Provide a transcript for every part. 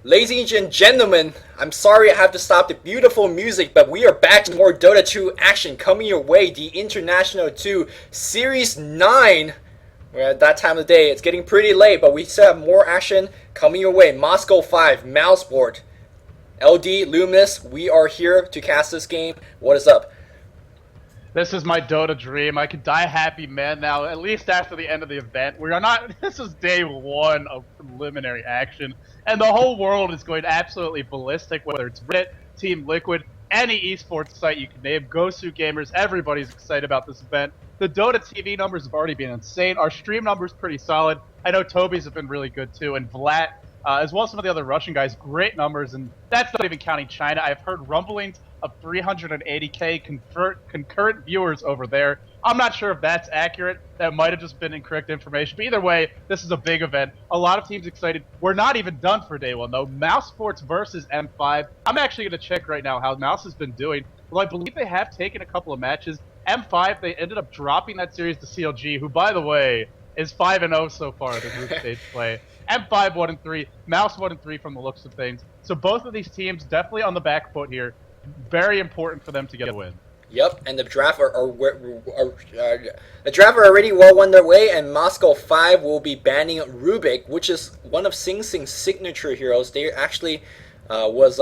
Ladies and gentlemen, I'm sorry I have to stop the beautiful music, but we are back to more Dota 2 action coming your way. The International 2 Series 9. We're at that time of the day. It's getting pretty late, but we still have more action coming your way. Moscow 5, mousesports, LD, Luminous, we are here to cast this game. What is up? This is my Dota dream. I can die a happy man now, at least after the end of the event. We are not. This is day one of preliminary action, and the whole world is going absolutely ballistic, whether it's Reddit, Team Liquid, any esports site you can name, Gosu Gamers, everybody's excited about this event. The Dota TV numbers have already been insane. Our stream numbers pretty solid. I know Toby's have been really good too, and Vlad, as well as some of the other Russian guys, great numbers, and that's not even counting China. I've heard rumblings of 380k concurrent viewers over there. I'm not sure if that's accurate. That might have just been incorrect information. But either way, this is a big event. A lot of teams excited. We're not even done for day one, though. mousesports versus M5. I'm actually going to check right now how Mouse has been doing. Well, I believe they have taken a couple of matches. M5, they ended up dropping that series to CLG, who, by the way, is 5-0 so far in the group stage play. M5 1-3, Mouse 1-3 from the looks of things. So both of these teams definitely on the back foot here. Very important for them to get a win. Yep, and the draft are already well underway, and Moscow 5 will be banning Rubik, which is one of Sing Sing's signature heroes. They actually was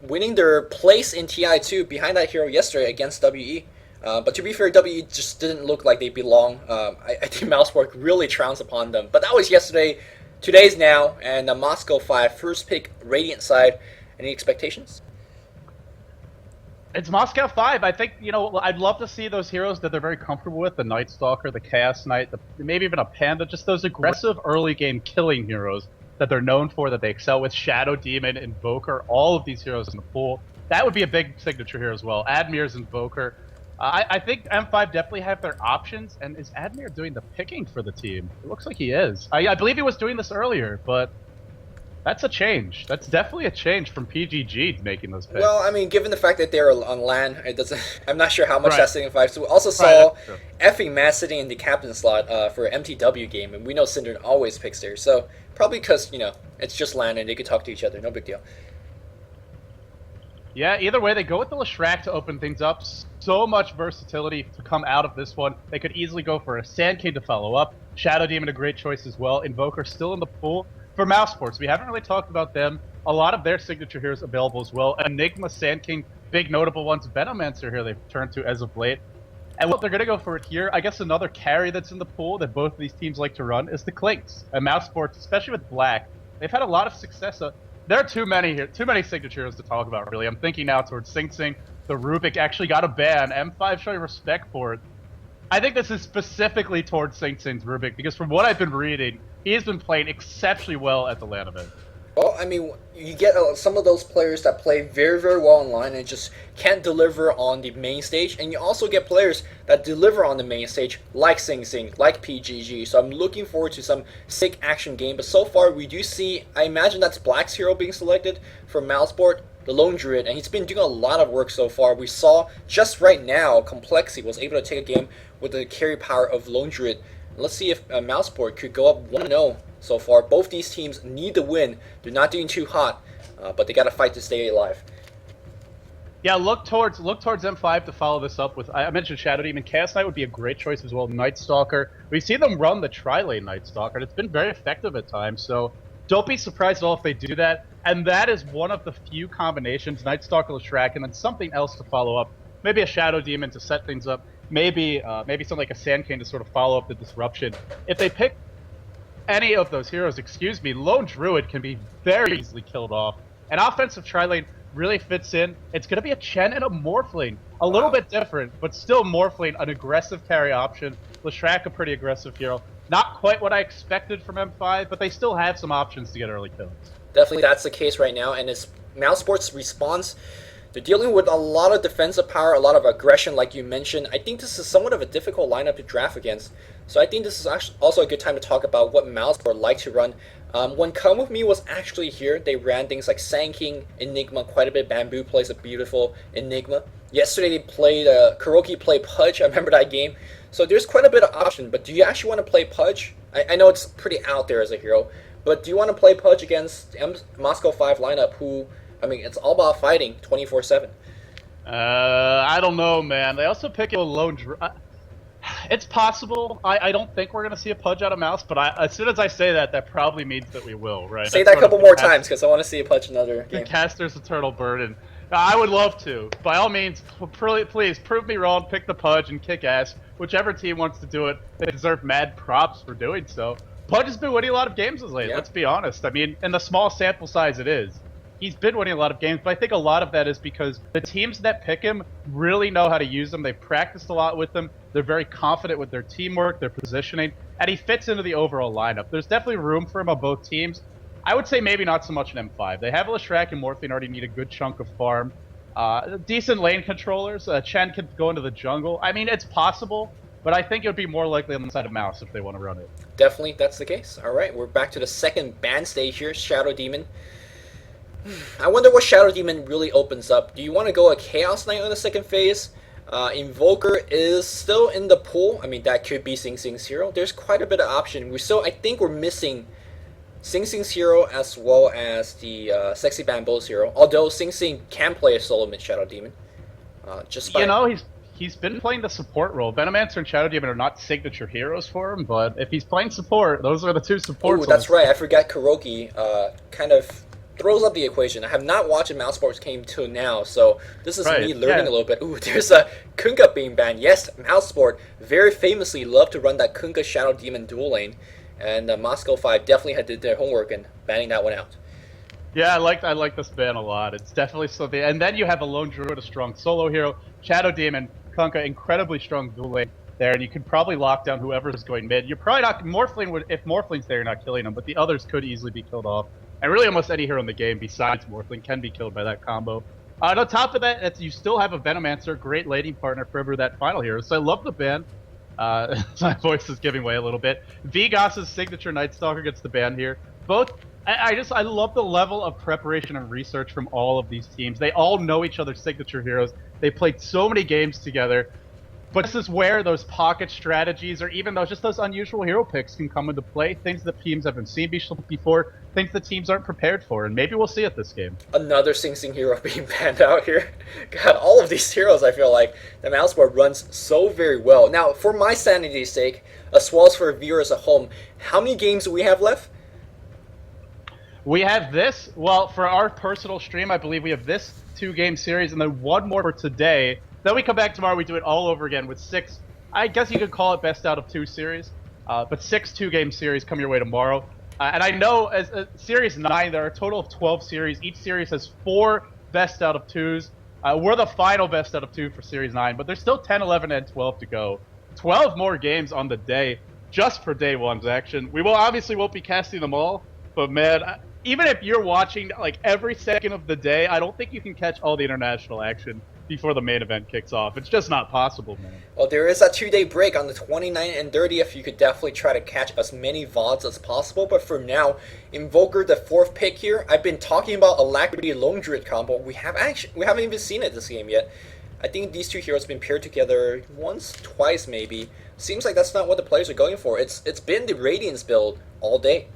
winning their place in TI2 behind that hero yesterday against WE. But to be fair, WE just didn't look like they belong. I think Mousesports really trounced upon them. But that was yesterday. Today's now, and Moscow 5, first pick, Radiant side. Any expectations? It's Moscow 5. I think, I'd love to see those heroes that they're very comfortable with. The Night Stalker, the Chaos Knight, maybe even a Panda. Just those aggressive early game killing heroes that they're known for, that they excel with. Shadow Demon, Invoker, all of these heroes in the pool. That would be a big signature here as well. Admir's Invoker. I think M5 definitely have their options. And is Admir doing the picking for the team? It looks like he is. I believe he was doing this earlier, but that's a change. That's definitely a change from PGG making those picks. Well, I mean, given the fact that they're on LAN, it doesn't. I'm not sure how much Right. that signifies. So we also saw effing Matt sitting in the captain slot for MTW game, and we know Cinder always picks there. So probably because it's just LAN and they could talk to each other. No big deal. Yeah, either way, they go with the Leshrac to open things up. So much versatility to come out of this one. They could easily go for a Sand King to follow up. Shadow Demon, a great choice as well. Invoker still in the pool. For mousesports, we haven't really talked about them. A lot of their signature heroes available as well. Enigma, Sand King, big notable ones. Venomancer here they've turned to as of late. And what they're going to go for it here, I guess another carry that's in the pool that both of these teams like to run is the Clinks. And mousesports, especially with Black, they've had a lot of success. There are too many here, too many signature heroes to talk about, really. I'm thinking now towards Sing Sing. The Rubik actually got a ban. M5 showing respect for it. I think this is specifically towards Sing Sing's Rubik, because from what I've been reading, he has been playing exceptionally well at the LAN event. Well, I mean, you get some of those players that play very, very well online and just can't deliver on the main stage. And you also get players that deliver on the main stage, like Sing Sing, like PGG. So I'm looking forward to some sick action game. But so far, we do see, I imagine that's Black's hero being selected for Mouseboard, the Lone Druid. And he's been doing a lot of work so far. We saw just right now, Complexy was able to take a game with the carry power of Lone Druid. Let's see if Mouseboard could go up 1-0 so far. Both these teams need the win. They're not doing too hot, but they got to fight to stay alive. Yeah, look towards M5 to follow this up with. I mentioned Shadow Demon. Chaos Knight would be a great choice as well. Night Stalker. We've seen them run the tri-lane Night Stalker, and it's been very effective at times. So don't be surprised at all if they do that. And that is one of the few combinations: Night Stalker, Leshrac, and then something else to follow up. Maybe a Shadow Demon to set things up. Maybe something like a Sand King to sort of follow up the disruption. If they pick any of those heroes, Lone Druid can be very easily killed off. An offensive tri-lane really fits in. It's going to be a Chen and a Morphling. A little bit different, but still Morphling, an aggressive carry option. Leshrac, a pretty aggressive hero. Not quite what I expected from M5, but they still have some options to get early kills. Definitely that's the case right now, and it's Mousesports' response. They're dealing with a lot of defensive power, a lot of aggression, like you mentioned. I think this is somewhat of a difficult lineup to draft against. So I think this is actually also a good time to talk about what Mouseboard like to run. When Come With Me was actually here, they ran things like Sand King, Enigma quite a bit. Bamboe plays a beautiful Enigma. Yesterday they played Kuroky played Pudge. I remember that game. So there's quite a bit of option, but do you actually want to play Pudge? I know it's pretty out there as a hero, But do you want to play Pudge against Moscow 5 lineup, who, I mean, it's all about fighting 24/7? I don't know, man. They also pick a lone. It's possible. I don't think we're gonna see a Pudge out of Mouse, but as soon as I say that, that probably means that we will, right? Say that a couple more times, because I want to see a Pudge another game. The caster's eternal burden. I would love to. By all means, please prove me wrong. Pick the Pudge and kick ass. Whichever team wants to do it, they deserve mad props for doing so. Pudge has been winning a lot of games as late. Yeah. Let's be honest. I mean, in the small sample size it is, he's been winning a lot of games, but I think a lot of that is because the teams that pick him really know how to use him. They've practiced a lot with him. They're very confident with their teamwork, their positioning, and he fits into the overall lineup. There's definitely room for him on both teams. I would say maybe not so much in M5. They have Leshrac and Morphling already need a good chunk of farm. Decent lane controllers. Chen can go into the jungle. I mean, it's possible, but I think it would be more likely on the side of Mouse if they want to run it. Definitely, that's the case. All right, we're back to the second ban stage here, Shadow Demon. I wonder what Shadow Demon really opens up. Do you want to go a Chaos Knight on the second phase? Invoker is still in the pool. I mean, that could be Sing Sing's hero. There's quite a bit of option. I think we're missing Sing Sing's hero as well as the Sexy Bamboe's hero. Although Sing Sing can play a solo mid Shadow Demon. He's been playing the support role. Venomancer and Shadow Demon are not signature heroes for him, but if he's playing support, those are the two supports. Oh, that's right. I forgot Kuroky kind of throws up the equation. I have not watched mousesports game till now, so this is me learning a little bit. Ooh, there's a Kunkka being banned. Yes, mousesport very famously love to run that Kunkka Shadow Demon dual lane, and Moscow 5 definitely had did their homework and banning that one out. Yeah, I like this ban a lot. It's definitely something. And then you have a lone druid, a strong solo hero, Shadow Demon, Kunkka, incredibly strong dual lane there, and you could probably lock down whoever is going mid. You're probably not if Morphling's there, you're not killing him, but the others could easily be killed off. And really almost any hero in the game besides Morphling can be killed by that combo. On top of that, you still have a Venomancer, great laning partner for ever that final hero. So I love the ban. My voice is giving way a little bit. Vigoss's signature Night Stalker gets the ban here. Both, I love the level of preparation and research from all of these teams. They all know each other's signature heroes. They played so many games together. But this is where those pocket strategies, or even those unusual hero picks, can come into play. Things that teams haven't seen before, things that teams aren't prepared for, and maybe we'll see it this game. Another Sing Sing hero being banned out here. God, all of these heroes, I feel like the mouseboard runs so very well. Now, for my sanity's sake, as well as for viewers at home, how many games do we have left? We have this. Well, for our personal stream, I believe we have this 2-game series, and then one more for today. Then we come back tomorrow, we do it all over again with 6, I guess you could call it best out of 2 series, but 6 2-game series come your way tomorrow. And I know as Series 9, there are a total of 12 series. Each series has 4 best out of 2s. We're the final best out of 2 for Series 9, but there's still 10, 11, and 12 to go. 12 more games on the day, just for day 1's action. We obviously won't be casting them all, but man, even if you're watching like every second of the day, I don't think you can catch all the international action before the main event kicks off. It's just not possible, man. Well, there is a 2-day break on the 29th and 30th. You could definitely try to catch as many VODs as possible, but for now, Invoker, the 4th pick here. I've been talking about Alacrity Lone Druid combo. We haven't even seen it this game yet. I think these two heroes have been paired together once, twice maybe. Seems like that's not what the players are going for. It's been the Radiance build all day.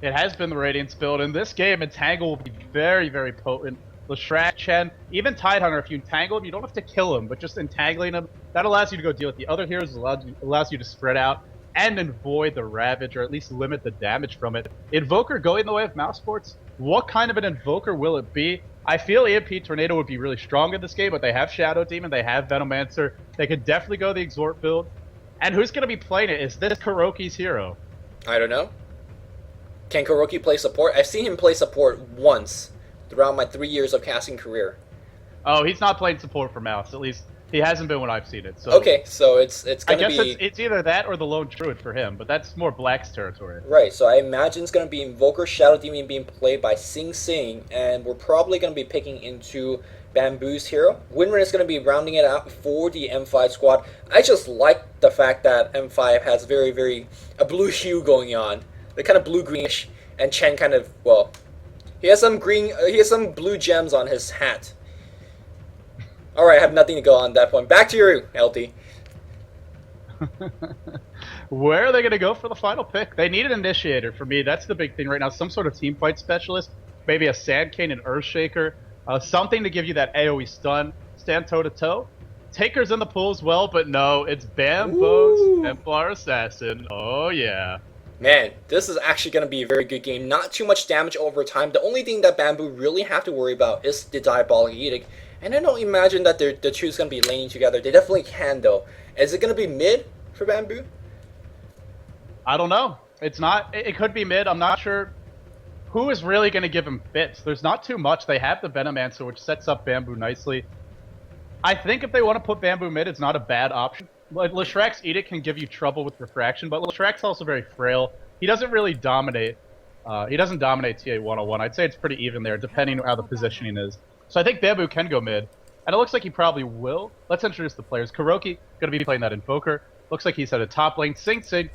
It has been the Radiance build. In this game, Entangle will be very, very potent. Leshrac, Chen, even Tidehunter, if you entangle him, you don't have to kill him, but just entangling him, that allows you to go deal with the other heroes, allows you to spread out and avoid the Ravage, or at least limit the damage from it. Invoker going the way of mousesports, what kind of an Invoker will it be? I feel EMP Tornado would be really strong in this game, but they have Shadow Demon, they have Venomancer, they could definitely go the Exhort build. And who's going to be playing it? Is this Kuroky's hero? I don't know. Can Kuroky play support? I've seen him play support once throughout my 3 years of casting career. Oh, he's not playing support for Mouse. At least he hasn't been when I've seen it. So okay, so it's gonna be. It's either that or the Lone Druid for him, but that's more Black's territory. Right. So I imagine it's gonna be Invoker Shadow Demon being played by Sing Sing, and we're probably gonna be picking into Bamboo's hero. Winrin is gonna be rounding it out for the M5 squad. I just like the fact that M5 has very a blue hue going on, the kind of blue greenish, and Chen kind of he has some green. He has some blue gems on his hat. All right, I have nothing to go on that point. Back to you, LT. Where are they going to go for the final pick? They need an initiator for me. That's the big thing right now. Some sort of team fight specialist, maybe a Sand Cane and Earthshaker, something to give you that AoE stun, stand toe to toe. Taker's in the pool as well, but no, it's Bamboe's Templar Assassin. Oh yeah. Man, this is actually going to be a very good game. Not too much damage over time. The only thing that Bamboo really have to worry about is the Diabolic Edict. And I don't imagine that the two is going to be laning together. They definitely can, though. Is it going to be mid for Bamboo? I don't know. It's not. It could be mid. I'm not sure. Who is really going to give him fits? There's not too much. They have the Venomancer, which sets up Bamboo nicely. I think if they want to put Bamboo mid, it's not a bad option. Like, Leshrax's Edict can give you trouble with refraction, but Leshrax's also very frail. He doesn't really dominate. He doesn't dominate TA 101. I'd say it's pretty even there, depending on how the positioning is. So I think Bamboo can go mid, and it looks like he probably will. Let's introduce the players. Kuroky, going to be playing that Invoker. Looks like he's at a top lane. Sing Sing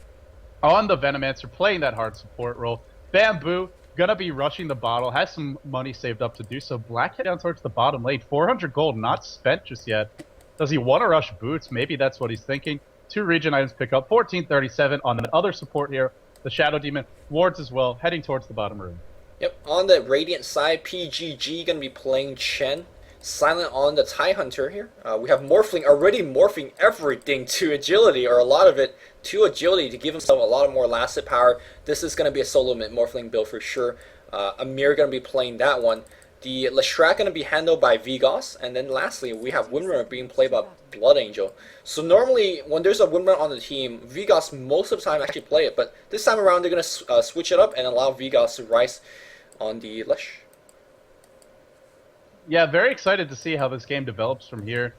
on the Venomancer, playing that hard support role. Bamboo, going to be rushing the bottle, has some money saved up to do so. Black head down towards the bottom lane. 400 gold, not spent just yet. Does he want to rush boots? Maybe that's what he's thinking. 2 regen items pick up. 1437 on the other support here. The Shadow Demon. Wards as well, heading towards the bottom room. Yep, on the Radiant side, PGG going to be playing Chen. Silent on the TIE Hunter here. We have Morphling already morphing everything to agility, or a lot of it to agility to give himself a lot of more last hit power. This is going to be a solo mid Morphling build for sure. Admir going to be playing that one. The Leshrac going to be handled by Vigoss, and then lastly we have Windrunner being played by Blood Angel. So normally when there's a Windrunner on the team, Vigoss most of the time actually play it, but this time around they're going to switch it up and allow Vigoss to rise on the Lesh. Yeah, very excited to see how this game develops from here.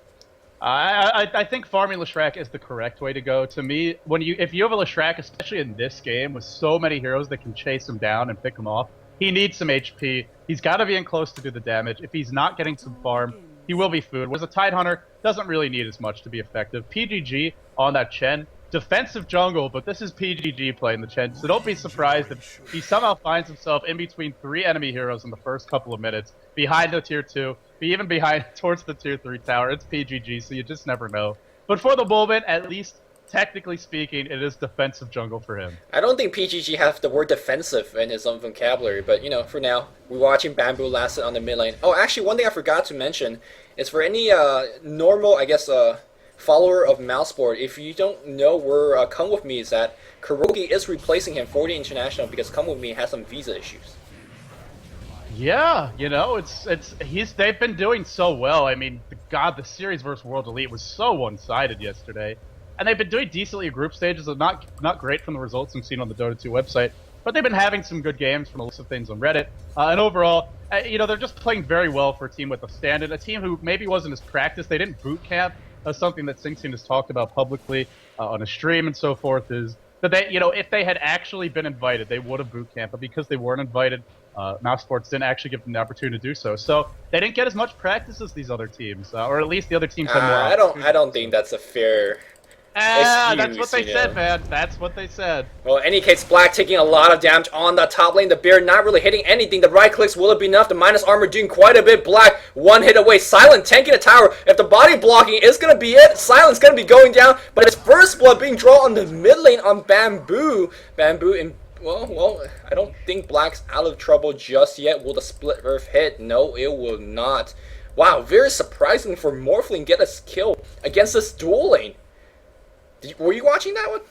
I think farming Leshrac is the correct way to go. To me, if you have a Leshrac, especially in this game, with so many heroes that can chase him down and pick him off, he needs some HP. He's got to be in close to do the damage. If he's not getting some farm, he will be food. Whereas a Tide Hunter doesn't really need as much to be effective. PGG on that Chen. Defensive jungle, but this is PGG playing the Chen, so don't be surprised if he somehow finds himself in between 3 enemy heroes in the first couple of minutes, behind the tier 2, even behind towards the tier 3 tower. It's PGG, so you just never know. But for the moment, at least technically speaking, it is defensive jungle for him. I don't think PGG has the word defensive in his own vocabulary, but you know, for now, we're watching Bamboo last on the mid lane. Oh, actually, one thing I forgot to mention is for any normal, I guess, follower of mousesports, if you don't know where Come With Me is at, Kuroky is replacing him for the International because Come With Me has some visa issues. Yeah, you know, they've been doing so well. I mean, God, the series versus World Elite was so one-sided yesterday. And they've been doing decently at group stages, not great from the results I'm seeing on the Dota 2 website, but they've been having some good games from the looks of things on Reddit. And overall, you know, they're just playing very well for a team with a stand-in, a team who maybe wasn't as practiced. They didn't boot camp. Something that Sing Sing has talked about publicly on a stream and so forth is that they, you know, if they had actually been invited, they would have boot camped, but because they weren't invited, mousesports didn't actually give them the opportunity to do so. So they didn't get as much practice as these other teams, or at least the other teams had more. I don't think that's a fair. That's what they said, man. That's what they said. Well, in any case, Black taking a lot of damage on the top lane. The Bear not really hitting anything. The right clicks, will it be enough? The minus armor doing quite a bit. Black, 1 hit away. Silent tanking the tower. If the body blocking is going to be it, Silent's going to be going down. But it's first blood being drawn on the mid lane on Bamboo. Bamboo in... Well, I don't think Black's out of trouble just yet. Will the split earth hit? No, it will not. Wow, very surprising for Morphling get a kill against this dual lane. Were you watching that one?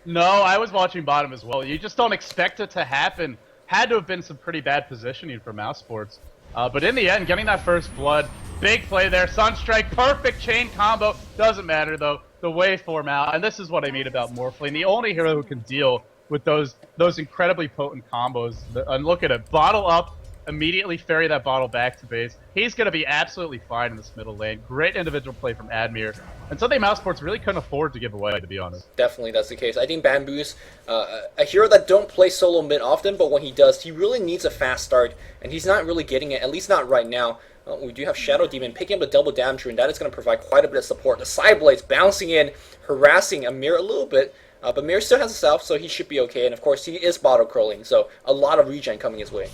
No, I was watching bottom as well. You just don't expect it to happen. Had to have been some pretty bad positioning for mousesports. But in the end, getting that first blood, big play there. Sunstrike, perfect chain combo. Doesn't matter, though. The waveform out. And this is what I mean about Morphling. The only hero who can deal with those incredibly potent combos. And look at it. Bottle up, immediately ferry that bottle back to base. He's going to be absolutely fine in this middle lane. Great individual play from Admir. And something mousesports really couldn't afford to give away, to be honest. Definitely, that's the case. I think Bamboo's a hero that don't play solo mid often, but when he does, he really needs a fast start, and he's not really getting it, at least not right now. We do have Shadow Demon picking up the double damage, and that is going to provide quite a bit of support. The side blades bouncing in, harassing Admir a little bit, but Admir still has a self, so he should be okay. And of course, he is bottle curling, so a lot of regen coming his way.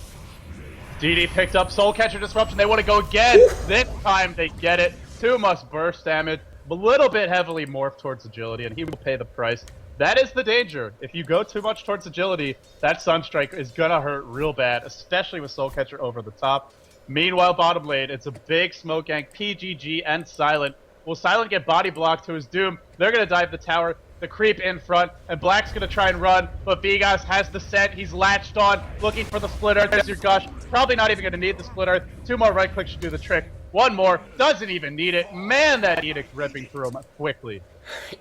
DD picked up Soul Catcher Disruption. They want to go again. This time they get it. 2 must burst damage. A little bit heavily morphed towards agility, and he will pay the price. That is the danger. If you go too much towards agility, that Sunstrike is gonna hurt real bad, especially with Soul Catcher over the top. Meanwhile, bottom lane, it's a big smoke gank. PGG and Silent. Will Silent get body blocked to his doom? They're gonna dive the tower, the creep in front, and Black's gonna try and run, but vigoss has the set. He's latched on, looking for the split earth. There's your gush. Probably not even gonna need the split earth. 2 more right clicks should do the trick. 1 more, doesn't even need it. Man, that Edict ripping through him quickly.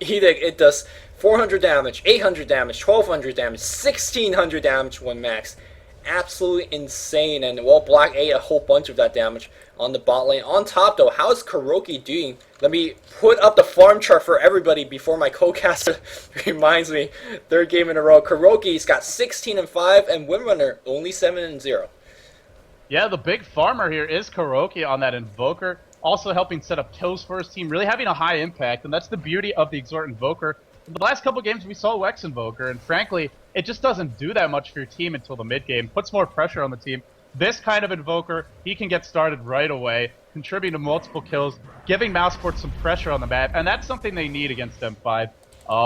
Edict, it does 400 damage, 800 damage, 1200 damage, 1600 damage when max. Absolutely insane, and well, Black ate a whole bunch of that damage on the bot lane. On top though, how is kuroky doing? Let me put up the farm chart for everybody before my co-caster reminds me. 3rd game in a row. Kuroky's got 16-5, and Windrunner only 7-0. Yeah, the big farmer here is kuroky on that Invoker, also helping set up kills for his team, really having a high impact, and that's the beauty of the Exort Invoker. In the last couple games, we saw Wex Invoker, and frankly, it just doesn't do that much for your team until the mid-game, puts more pressure on the team. This kind of Invoker, he can get started right away, contributing to multiple kills, giving mousesports some pressure on the map, and that's something they need against M5.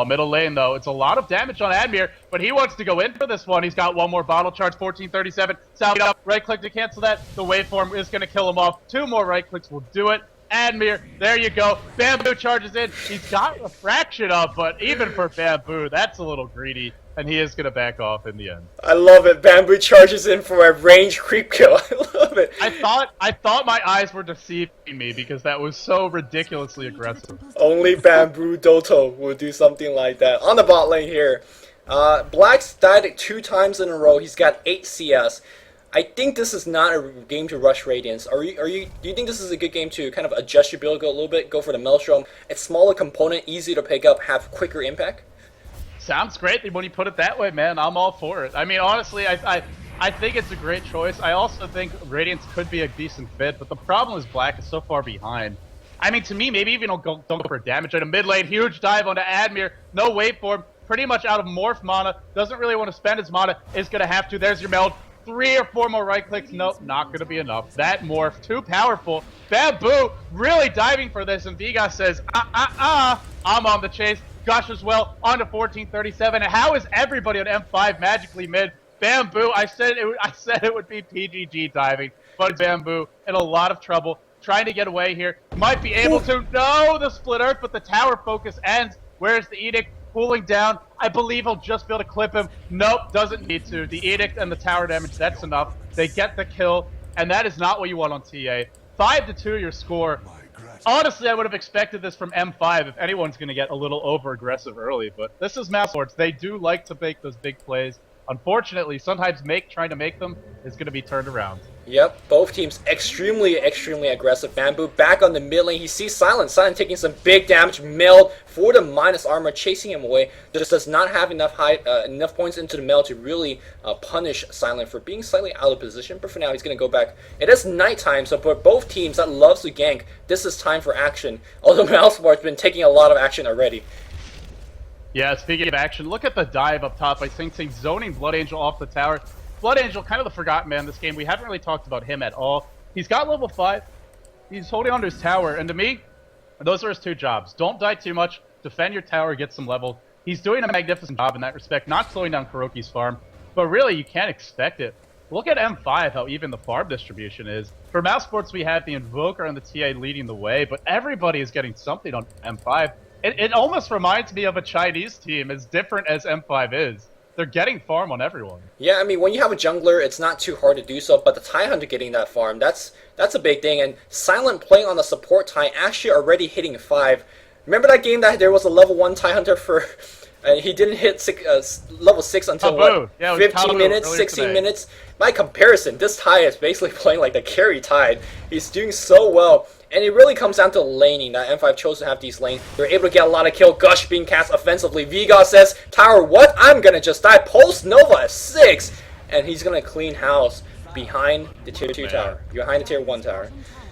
Middle lane, though, it's a lot of damage on Admir, but he wants to go in for this one. He's got 1 more bottle charge, 1437. Sound up, right click to cancel that. The waveform is going to kill him off. 2 more right clicks will do it. Admir, there you go. Bamboo charges in. He's got a fraction up, but even for Bamboo, that's a little greedy, and he is going to back off in the end. I love it. Bamboo charges in for a range creep kill. I love it. I thought my eyes were deceiving me because that was so ridiculously aggressive. Only Bamboo Dota will do something like that. On the bot lane here, Black's died 2 times in a row. He's got 8 CS. I think this is not a game to rush Radiance. Do you think this is a good game to kind of adjust your build, go a little bit, go for the Maelstrom? It's smaller component, easy to pick up, have quicker impact. Sounds great when you put it that way, man. I'm all for it. I mean, honestly, I think it's a great choice. I also think Radiance could be a decent fit, but the problem is Black is so far behind. I mean, to me, maybe even don't go for damage at a mid lane. Huge dive onto Admir. No waveform. Pretty much out of morph mana. Doesn't really want to spend his mana. Is going to have to. There's your meld. 3 or 4 more right clicks. Nope, not going to be enough. That morph, too powerful. Bamboo really diving for this, and vigoss says, I'm on the chase. Gush as well, on to 1437. And how is everybody on M5 magically mid? Bamboo, I said it would be PGG diving, but Bamboo in a lot of trouble, trying to get away here. Might be able to. No, the split earth, but the tower focus ends. Where's the Edict? Cooling down. I believe he'll just be able to clip him. Nope, doesn't need to. The Edict and the tower damage, that's enough. They get the kill, and that is not what you want on TA. 5-2 your score. Honestly, I would have expected this from M5 if anyone's going to get a little over-aggressive early, but this is mousesports. They do like to make those big plays. Unfortunately, sometimes trying to make them is going to be turned around. Yep, both teams extremely aggressive. Bamboo back on the mid lane. He sees Silent. Silent taking some big damage. Meld for the minus armor, chasing him away. Just does not have enough points into the meld to really punish Silent for being slightly out of position. But for now, he's going to go back. It is nighttime, so for both teams that loves to gank, this is time for action. Although mousesports been taking a lot of action already. Yeah, speaking of action, look at the dive up top by Sing Sing, zoning Blood Angel off the tower. Blood Angel, kind of the forgotten man this game. We haven't really talked about him at all. He's got level 5. He's holding onto his tower, and to me, those are his 2 jobs. Don't die too much, defend your tower, get some level. He's doing a magnificent job in that respect, not slowing down kuroky's farm, but really, you can't expect it. Look at M5, how even the farm distribution is. For mousesports, we have the Invoker and the TA leading the way, but everybody is getting something on M5. It almost reminds me of a Chinese team, as different as M5 is. They're getting farm on everyone. Yeah, I mean, when you have a jungler, it's not too hard to do so, but the TIE Hunter getting that farm, that's a big thing. And Silent playing on the support TIE, actually already hitting 5. Remember that game that there was a level 1 TIE Hunter for... he didn't hit level 6 until, what, yeah, 15 minutes, 16 minutes? By comparison, this TIE is basically playing like the carry TIE. He's doing so well. And it really comes down to laning that M5 chose to have these lanes. They're able to get a lot of kill. Gush being cast offensively. vigoss says, Tower, what? I'm gonna just die. Pulse Nova at 6. And he's gonna clean house behind the tier 2 tower. Behind the tier 1 tower.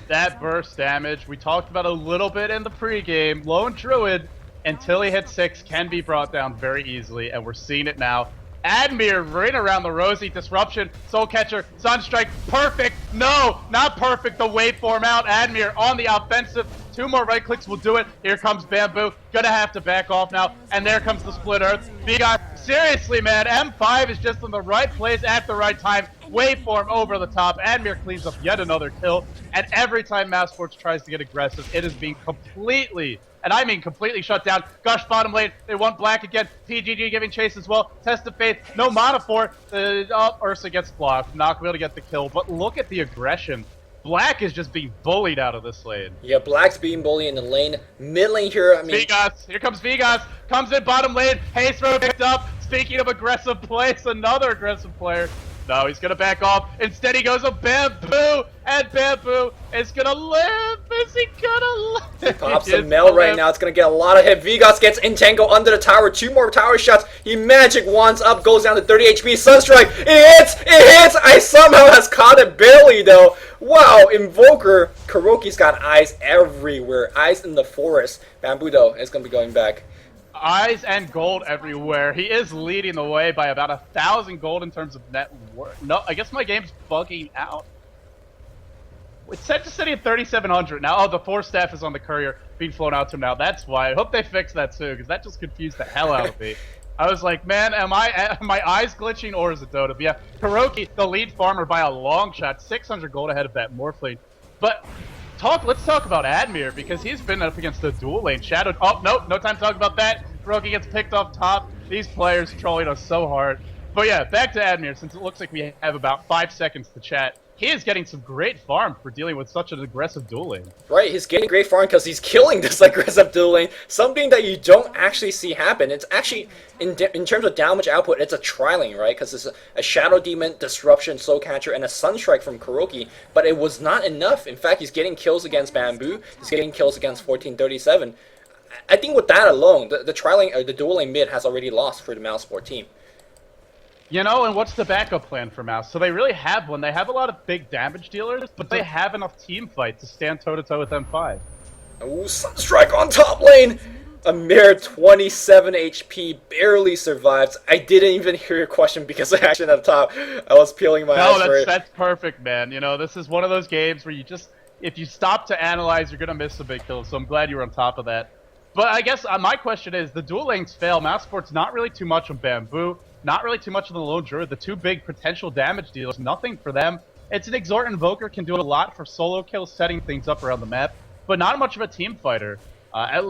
That burst damage, we talked about a little bit in the pregame. Lone Druid, until he hits 6, can be brought down very easily. And we're seeing it now. Admir right around the Rosie, disruption, Soul Catcher, Sunstrike, perfect, no, not perfect, the waveform out, Admir on the offensive, 2 more right clicks will do it. Here comes Bamboo. Gonna have to back off now. And there comes the split earth. Vigoss, seriously, man. M5 is just in the right place at the right time. Waveform over the top. Admir cleans up yet another kill. And every time mousesports tries to get aggressive, it is being completely, and I mean completely, shut down. Gush bottom lane, they want black again. PGG giving chase as well. Test of faith, no mana for it. Ursa gets blocked. Not going to get the kill, but look at the aggression. Black is just being bullied out of this lane. Yeah, Black's being bullied in the lane. Mid lane here, I mean... Vigoss, here comes Vigoss. Comes in bottom lane. Haste throw picked up. Speaking of aggressive plays, another aggressive player. No, he's gonna back off. Instead, he goes a Bamboo, and Bamboo is gonna live. Is he gonna live? He pops a Mel right now. It's gonna get a lot of hit. Vigoss gets entangled under the tower. 2 more tower shots. He magic wands up, goes down to 30 HP. Sunstrike. It hits. It hits. I somehow has caught it barely though. Wow. Invoker. Kuroky's got eyes everywhere. Eyes in the forest. Bamboo though is gonna be going back. Eyes and gold everywhere. He is leading the way by about 1,000 gold in terms of net worth. No, I guess my game's bugging out. It's set to sitting at 3,700 now. Oh, the 4 staff is on the courier being flown out to him now. That's why. I hope they fix that soon, because that just confused the hell out of me. I was like, man, am my eyes glitching or is it Dota? But yeah, Kuroky, the lead farmer by a long shot, 600 gold ahead of that Morphling. But let's talk about Admir, because he's been up against the dual lane. Shadow. Oh, no time to talk about that. Kuroky gets picked off top. These players trolling us so hard. But yeah, back to Admir, since it looks like we have about 5 seconds to chat. He is getting some great farm for dealing with such an aggressive dual lane. Right, he's getting great farm because he's killing this aggressive dual lane. Something that you don't actually see happen. It's actually, in terms of damage output, it's a tri-lane, right? Because it's a Shadow Demon, Disruption, Soul Catcher, and a Sunstrike from Kuroky. But it was not enough. In fact, he's getting kills against Bamboo. He's getting kills against 1437. I think with that alone, the tri-lane, or the dual lane mid has already lost for the mousesport team. You know, and what's the backup plan for Mouse? So they really have one. They have a lot of big damage dealers, but they have enough team fight to stand toe-to-toe with M5. Ooh, Sunstrike on top lane! A mere 27 HP, barely survives. I didn't even hear your question because I actually at the top. I was peeling my eyes for it. That's perfect, man. You know, this is one of those games where you just, if you stop to analyze, you're going to miss a big kill, so I'm glad you were on top of that. But I guess my question is, the dual lanes fail. Mousesports not really too much on Bamboo. Not really too much of the Lone Druid. The 2 big potential damage dealers, nothing for them. It's an Exhort Invoker, can do a lot for solo kills, setting things up around the map, but not much of a team fighter.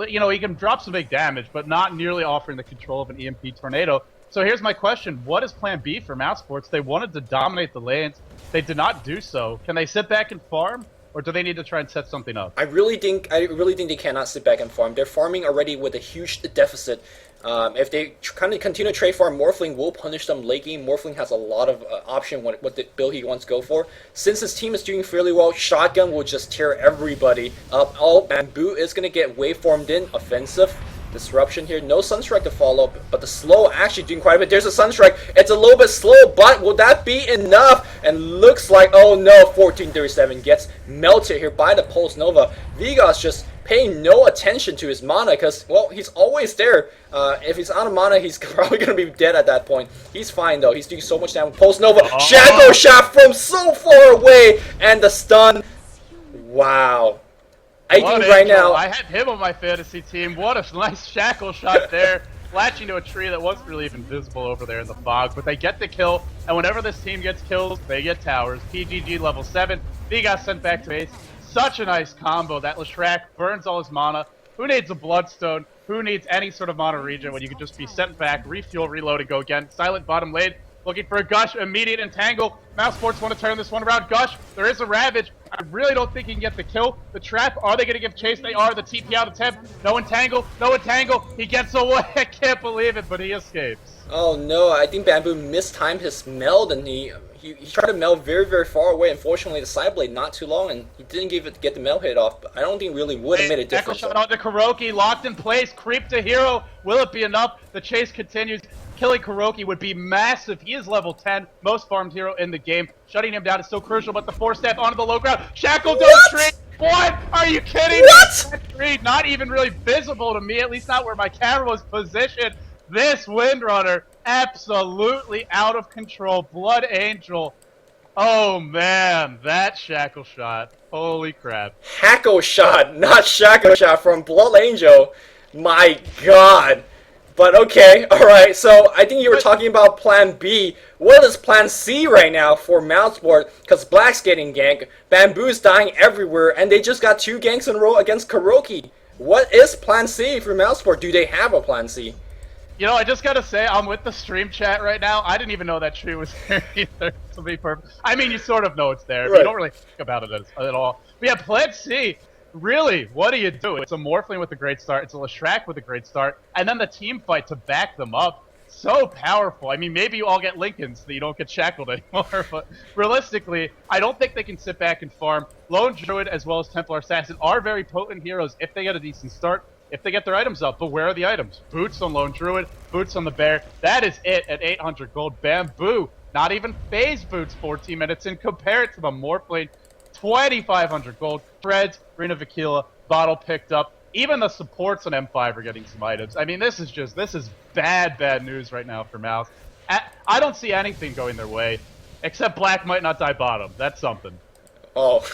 You know, he can drop some big damage, but not nearly offering the control of an EMP Tornado. So here's my question. What is plan B for Mousesports? They wanted to dominate the lanes. They did not do so. Can they sit back and farm? Or do they need to try and set something up? I really think they cannot sit back and farm. They're farming already with a huge deficit. If they kind of continue to trade farm, Morphling will punish them late game. Morphling has a lot of option what the build he wants to go for. Since his team is doing fairly well, Shotgun will just tear everybody up. Bamboo is going to get waveformed in. Offensive. Disruption here. No Sunstrike to follow up, but the slow actually doing quite a bit. There's a Sunstrike. It's a little bit slow, but will that be enough? And looks like, oh no, 1437 gets melted here by the Pulse Nova. Vigoss just paying no attention to his mana because, well, he's always there. If he's out of mana, he's probably going to be dead at that point. He's fine, though. He's doing so much damage. Pulse Nova, Shadow Shot from so far away, and the stun. Wow. I think right now, I had him on my fantasy team. What a nice shackle shot there. Latching to a tree that wasn't really even visible over there in the fog. But they get the kill, and whenever this team gets kills, they get towers. PGG level 7. Vigoss sent back to base. Such a nice combo. That Leshrac burns all his mana. Who needs a Bloodstone? Who needs any sort of mana regen when you can just be sent back, refuel, reload, and go again? Silent bottom lane. Looking for a Gush, immediate entangle. Mousesports want to turn this one around. Gush, there is a Ravage. I really don't think he can get the kill. The trap, are they going to give chase? They are. The TP out attempt. No entangle. No entangle. He gets away. I can't believe it, but he escapes. Oh no, I think Bamboo mistimed his meld, and he tried to meld very, very far away. Unfortunately, the side blade not too long, and he didn't get the meld hit off. But I don't think really would have made a difference. Echo shot onto Kuroky, locked in place, creep to hero. Will it be enough? The chase continues. Killing Kuroky would be massive. He is level 10, most farmed hero in the game. Shutting him down is so crucial, but the 4-step onto the low ground. Shackle don't tree. What? Are you kidding me? That tree not even really visible to me, at least not where my camera was positioned. This Windrunner, absolutely out of control. Blood Angel Oh man, that shackle shot. Holy crap. Hackle shot, not shackle shot from Blood Angel. My god. But okay, alright, so I think you were talking about plan B. What is plan C right now for mousesports? Because Black's getting ganked, Bamboo's dying everywhere, and they just got 2 ganks in a row against Kuroky. What is plan C for mousesports? Do they have a plan C? You know, I just gotta say, I'm with the stream chat right now. I didn't even know that tree was there either, to be perfect. I mean, you sort of know it's there, but you don't really think about it at all. But yeah, plan C, really, what do you do? It's a Morphling with a great start, it's a Leshrac with a great start, and then the team fight to back them up. So powerful. I mean, maybe you all get Lincolns so you don't get shackled anymore, but realistically, I don't think they can sit back and farm. Lone Druid as well as Templar Assassin are very potent heroes if they get a decent start, if they get their items up. But where are the items? Boots on Lone Druid, boots on the Bear. That is it at 800 gold. Bamboo, not even phase boots 14 minutes in. Compare it to the Morphling, 2,500 gold. Threads, Ring of Aquila, bottle picked up. Even the supports on M5 are getting some items. I mean, this is bad news right now for Mouse. I don't see anything going their way, except Black might not die bottom. That's something. Oh,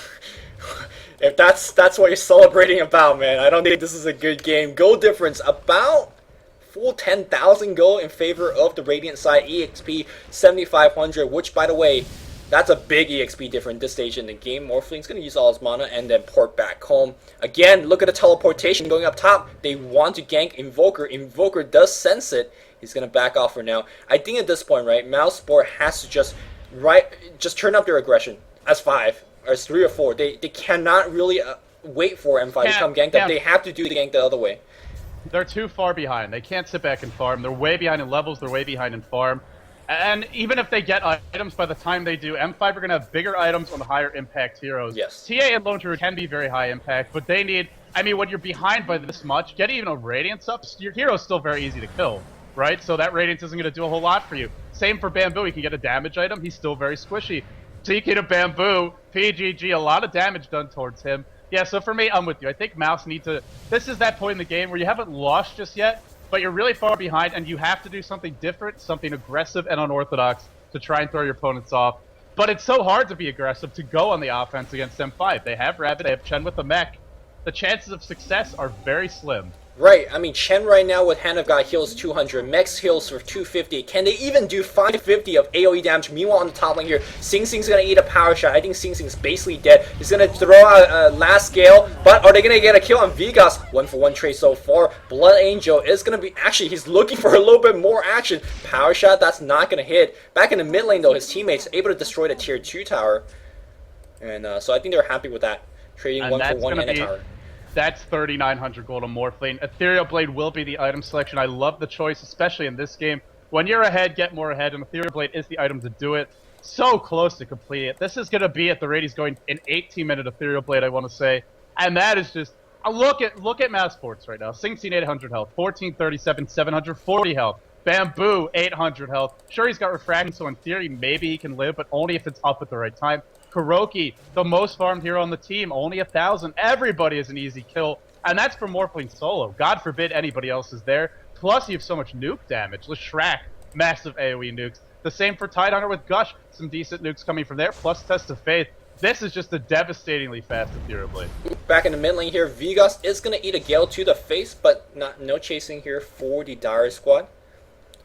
if that's what you're celebrating about, man, I don't think this is a good game. Gold difference about full 10,000 gold in favor of the Radiant side. EXP 7,500, which, by the way, that's a big EXP difference this stage in the game. Morphling's going to use all his mana and then port back home. Again, look at the teleportation going up top. They want to gank Invoker. Invoker does sense it. He's going to back off for now. I think at this point, right, mousesports has to just turn up their aggression as 5, or as 3 or 4. They cannot really wait for M5 to come gank them. They have to do the gank the other way. They're too far behind. They can't sit back and farm. They're way behind in levels. They're way behind in farm. And even if they get items, by the time they do, M5 are going to have bigger items on the higher impact heroes. Yes. TA and Lone Druid can be very high impact, but they need... I mean, when you're behind by this much, getting even a Radiance up, your hero's still very easy to kill, right? So that Radiance isn't going to do a whole lot for you. Same for Bamboo. He can get a damage item. He's still very squishy. TK to Bamboo, PGG, a lot of damage done towards him. Yeah, so for me, I'm with you. I think Mouse need to... This is that point in the game where you haven't lost just yet, but you're really far behind, and you have to do something different, something aggressive and unorthodox to try and throw your opponents off. But it's so hard to be aggressive, to go on the offense against M5. They have Rabbit, they have Chen with the mech. The chances of success are very slim. Right, I mean, Chen right now with Hand of God heals 200, Mech's heals for 250. Can they even do 550 of AoE damage? Meanwhile, on the top lane here, Sing Sing's gonna eat a power shot. I think Sing Sing's basically dead. He's gonna throw out a last scale, but are they gonna get a kill on vigoss? 1-for-1 trade so far. Blood Angel is gonna be, actually, he's looking for a little bit more action. Power shot, that's not gonna hit. Back in the mid lane though, his teammates able to destroy the tier 2 tower. And so I think they're happy with that. Trading 1-for-1 and a tower. That's 3,900 gold on Morphling. Ethereal Blade will be the item selection. I love the choice, especially in this game. When you're ahead, get more ahead, and Ethereal Blade is the item to do it. So close to complete it. This is going to be, at the rate he's going, an 18-minute Ethereal Blade, I want to say. And that is just... Look at mousesports right now. Sing Sing 800 health, 1437, 740 health. Bamboo, 800 health. Sure, he's got Refraction, so in theory, maybe he can live, but only if it's up at the right time. Kuroky, the most farmed hero on the team, only 1,000. Everybody is an easy kill, and that's for Morphling solo. God forbid anybody else is there. Plus, you have so much nuke damage. Leshrac, massive AoE nukes. The same for Tidehunter with Gush, some decent nukes coming from there, plus Test of Faith. This is just a devastatingly fast Ethereal Blade. Back in the mid lane here, vigoss is going to eat a Gale to the face, but no chasing here for the Dire squad.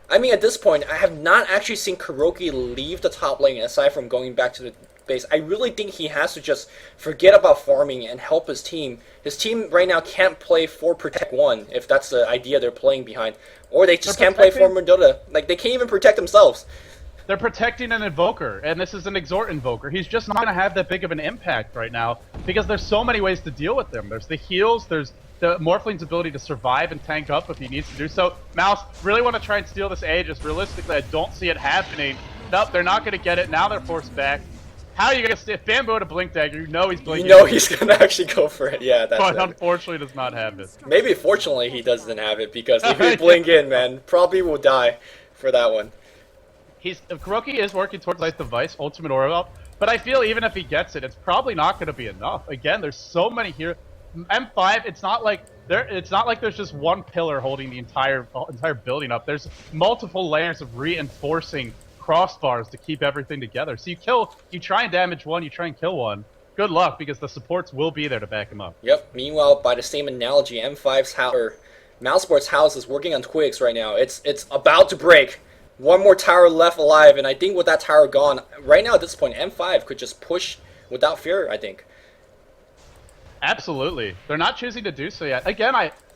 I mean, at this point, I have not actually seen Kuroky leave the top lane, aside from going back to the base. I really think he has to just forget about farming and help his team. His team right now can't play for Protect 1, if that's the idea they're playing behind. Or they just can't play for Dota. Like, they can't even protect themselves. They're protecting an Invoker, and this is an Exhort Invoker. He's just not going to have that big of an impact right now, because there's so many ways to deal with them. There's the heals, there's the Morphling's ability to survive and tank up if he needs to do so. Mouse really want to try and steal this Aegis. Realistically, I don't see it happening. Nope, they're not going to get it. Now they're forced back. How are you going to stiff Bamboo to Blink Dagger? You know he's blinking. You know he's going to actually go for it. Yeah, that's But unfortunately does not have it. Maybe fortunately he doesn't have it, because if he blink in, man, probably will die for that one. Kuroky is working towards Light Device, Ultimate Aura, but I feel even if he gets it, it's probably not going to be enough. Again, there's so many here. M5, it's not like there's just one pillar holding the entire building up. There's multiple layers of reinforcing crossbars to keep everything together. So you try and damage one, you try and kill one. Good luck, because the supports will be there to back him up. Yep. Meanwhile, by the same analogy, M5's house, or mousesports house, is working on twigs right now. It's about to break. One more tower left alive, and I think with that tower gone, right now at this point, M5 could just push without fear, I think. Absolutely. They're not choosing to do so yet. Again,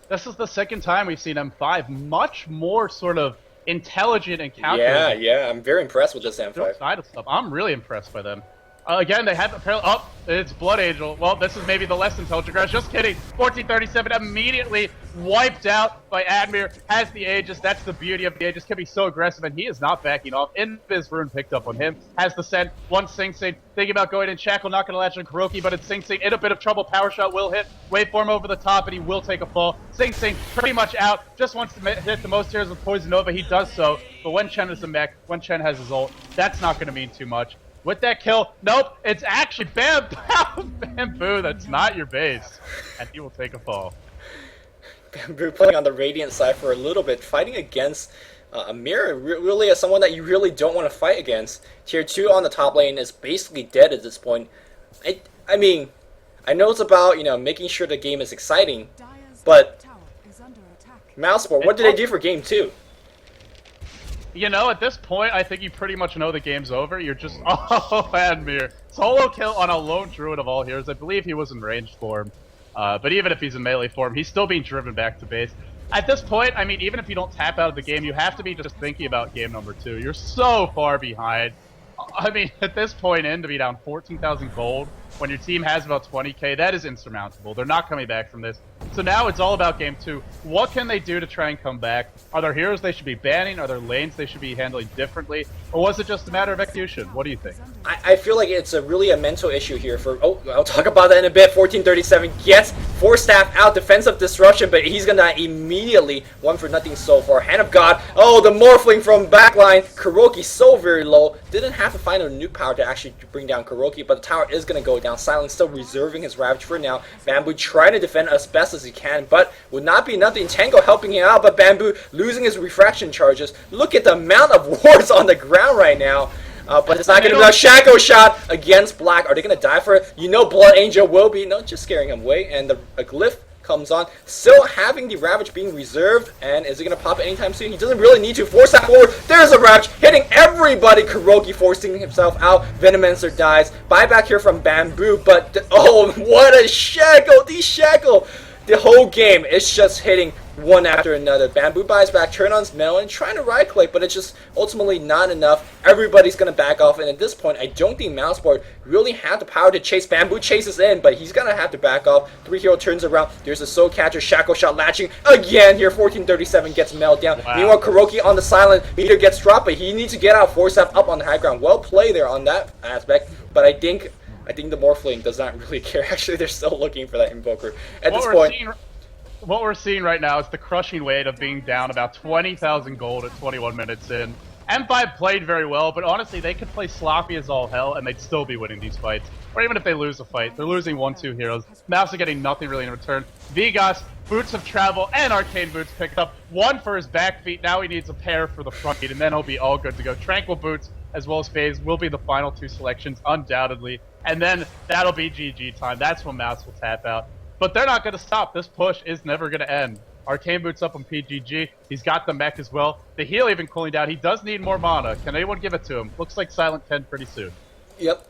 this is the second time we've seen M5 much more sort of intelligent and calculated. Yeah, I'm very impressed with this M5. Side of stuff. I'm really impressed by them. Again, they have apparently. Oh, it's Blood Angel. Well, this is maybe the less intelligent guys. Just kidding. 1437 immediately wiped out by Admir. Has the Aegis. That's the beauty of the Aegis. Can be so aggressive, and he is not backing off. Invis rune picked up on him. Has the send. One Sing Sing. Thinking about going in. Shackle not going to latch on kuroky, but it's Sing Sing in a bit of trouble. Power shot will hit. Waveform over the top, and he will take a fall. Sing Sing pretty much out. Just wants to hit the most tears with Poison Nova. He does so. But when Chen is the mech, when Chen has his ult, that's not going to mean too much. With that kill, nope, it's actually Bamboo, that's not your base, and he will take a fall. Bamboo playing on the Radiant side for a little bit, fighting against Admir, really as someone that you really don't want to fight against. Tier 2 on the top lane is basically dead at this point. I mean, I know it's about, making sure the game is exciting, but Mousesport, what did they do for game 2? At this point, I think you pretty much know the game's over. You're just, Admir. Solo kill on a lone druid of all heroes. I believe he was in ranged form. But even if he's in melee form, he's still being driven back to base. At this point, I mean, even if you don't tap out of the game, you have to be just thinking about game number 2. You're so far behind. I mean, at this point to be down 14,000 gold when your team has about 20k, that is insurmountable. They're not coming back from this. So now it's all about game 2. What can they do to try and come back? Are there heroes they should be banning? Are there lanes they should be handling differently? Or was it just a matter of execution? What do you think? I feel like it's really a mental issue here for... Oh, I'll talk about that in a bit. 1437 gets 4 staff out, defensive disruption, but he's gonna die immediately. 1 for nothing so far. Hand of God. Oh, the Morphling from backline. kuroky so very low. Didn't have to find a nuke power to actually bring down kuroky, but the tower is gonna go down. Silence still reserving his Ravage for now. Bamboo trying to defend as best as he can, but would not be nothing. Tango helping him out, but Bamboo losing his refraction charges. Look at the amount of wards on the ground right now. But it's not going to be a Shackle shot against Black. Are they going to die for it? Blood Angel will be. No, just scaring him away. And a glyph comes on. Still having the Ravage being reserved. And is he going to pop it anytime soon? He doesn't really need to. Force that forward. There's a Ravage hitting everybody. kuroky forcing himself out. Venomancer dies. Buyback here from Bamboo. But, oh, what a Shackle. The Shackle. The whole game is just hitting one after another. Bamboo buys back, turn-on's melon, trying to right-click, but it's just ultimately not enough. Everybody's going to back off, and at this point, I don't think Mousesport really had the power to chase. Bamboo chases in, but he's going to have to back off. 3 hero turns around. There's a soul catcher, Shackle shot latching again here. 1437 gets melted down. Wow. Meanwhile, kuroky on the silent meter gets dropped, but he needs to get out. 4-staff up on the high ground. Well played there on that aspect, but I think the Morphling does not really care. Actually, they're still looking for that Invoker. At this point... What we're seeing right now is the crushing weight of being down about 20,000 gold at 21 minutes in. M5 played very well, but honestly, they could play sloppy as all hell, and they'd still be winning these fights. Or even if they lose a fight, they're losing 1-2 heroes. Mouse are getting nothing really in return. Vigoss, Boots of Travel, and Arcane Boots picked up. 1 for his back feet, now he needs a pair for the front feet, and then he'll be all good to go. Tranquil Boots, as well as Phase, will be the final 2 selections, undoubtedly. And then that'll be GG time. That's when Mouse will tap out. But they're not going to stop. This push is never going to end. Arcane Boots up on PGG. He's got the mech as well. The heal even cooling down. He does need more mana. Can anyone give it to him? Looks like Silent 10 pretty soon. Yep.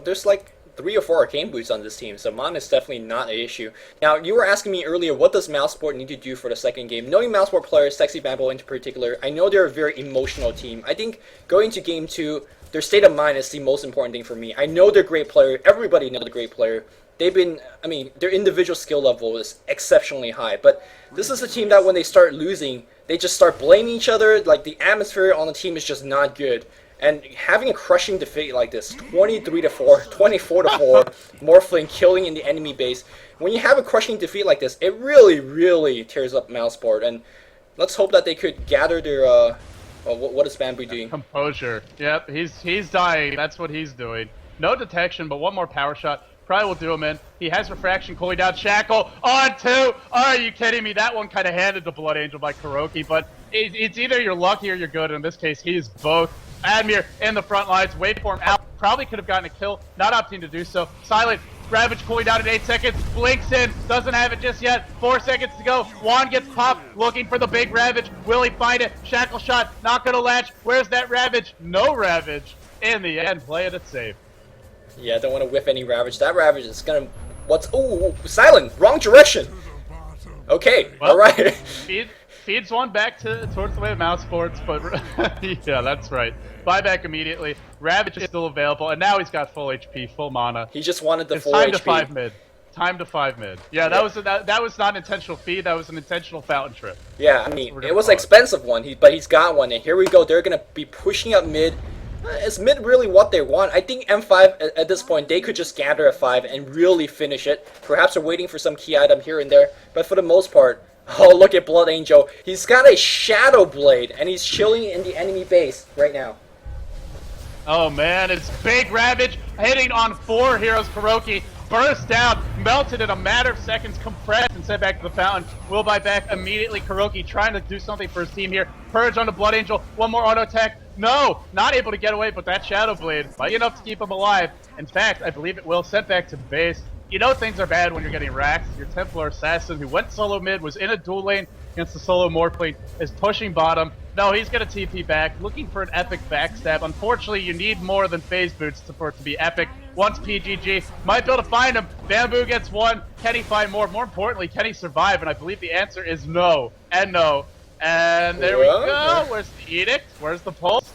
There's like 3 or 4 Arcane Boots on this team, so mana is definitely not an issue. Now, you were asking me earlier, what does Mousesport need to do for the second game? Knowing Mousesport players, Sexy Bamboe in particular, I know they're a very emotional team. I think going to game 2, their state of mind is the most important thing for me. I know they're a great player. Everybody knows they're a great player. Their individual skill level is exceptionally high, but this is a team that when they start losing, they just start blaming each other. Like, the atmosphere on the team is just not good. And having a crushing defeat like this, 23-4, 24-4, Morphling killing in the enemy base, when you have a crushing defeat like this, it really, really tears up Mousesport. And let's hope that they could gather their, what is Bamboo doing? Composure. Yep, he's dying. That's what he's doing. No detection, but 1 more power shot. Probably will do him in. He has refraction cooling down. Shackle on 2. Are you kidding me? That one kind of handed to Blood Angel by kuroky, but it's either you're lucky or you're good. In this case, he is both. Admir in the front lines, waveform out, probably could have gotten a kill, not opting to do so. Silent, Ravage cooling down in 8 seconds, blinks in, doesn't have it just yet, 4 seconds to go, Juan gets popped, looking for the big Ravage, will he find it? Shackle shot, not gonna latch, where's that Ravage? No Ravage, in the end, playing it safe. Yeah, don't want to whiff any Ravage. That Ravage is gonna, ooh, Silent, wrong direction! Okay, Well, alright. Feeds one back towards the way of mousesports, but yeah, that's right. Buyback immediately. Ravage is still available, and now he's got full HP, full mana. He just wanted the It's full time HP. to 5 mid. Time to 5 mid. Yeah, that was not an intentional feed. That was an intentional fountain trip. Yeah, I mean, it was an expensive one, but he's got one, and here we go. They're gonna be pushing up mid. Is mid really what they want? I think M5 at this point, they could just gather at 5 and really finish it. Perhaps they're waiting for some key item here and there, but for the most part, oh, look at Blood Angel. He's got a Shadow Blade, and he's chilling in the enemy base right now. Oh man, it's big Ravage hitting on 4 heroes. Kuroky burst down, melted in a matter of seconds, compressed, and sent back to the fountain. Will buy back immediately. Kuroky trying to do something for his team here. Purge on the Blood Angel. One more auto attack. No, not able to get away, but that Shadow Blade might be enough to keep him alive. In fact, I believe it will. Sent back to the base. You know things are bad when you're getting racked. Your Templar Assassin, who went solo mid, was in a dual lane against the solo Morphling, is pushing bottom. No, he's going to TP back, looking for an epic backstab. Unfortunately, you need more than phase boots for it to be epic. Once PGG, might be able to find him. Bamboo gets one. Can he find more? More importantly, can he survive? And I believe the answer is no, and no. And there we go. Where's the Edict? Where's the pulse?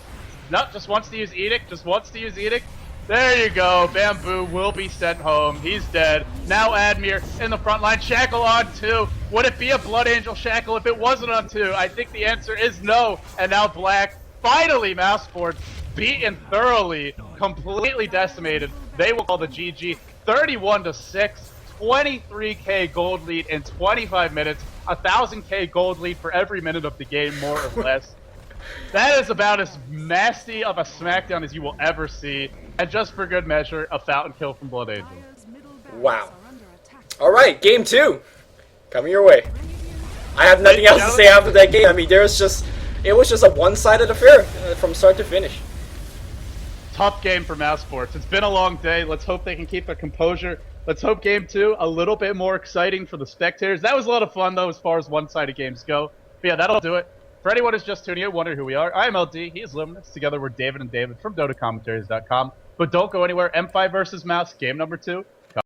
No, just wants to use Edict. Just wants to use Edict. There you go. Bamboo will be sent home. He's dead. Now Admir in the front line. Shackle on 2. Would it be a Blood Angel Shackle if it wasn't on 2? I think the answer is no. And now Black, finally mousesports, beaten thoroughly, completely decimated. They will call the GG. 31-6. 23k gold lead in 25 minutes. 1000k gold lead for every minute of the game, more or less. That is about as nasty of a smackdown as you will ever see. And just for good measure, a fountain kill from Blood Angel. Wow. Alright, game 2. Coming your way. I have nothing else to say after that game. I mean, it was just a one-sided affair from start to finish. Tough game for mousesports. It's been a long day. Let's hope they can keep their composure. Let's hope game 2 a little bit more exciting for the spectators. That was a lot of fun, though, as far as one-sided games go. But yeah, that'll do it. For anyone who's just tuning in, wondering who we are, I'm LD, he is Luminous. Together we're David and David from dotacommentaries.com. But don't go anywhere. M5 versus Mouse, game number 2.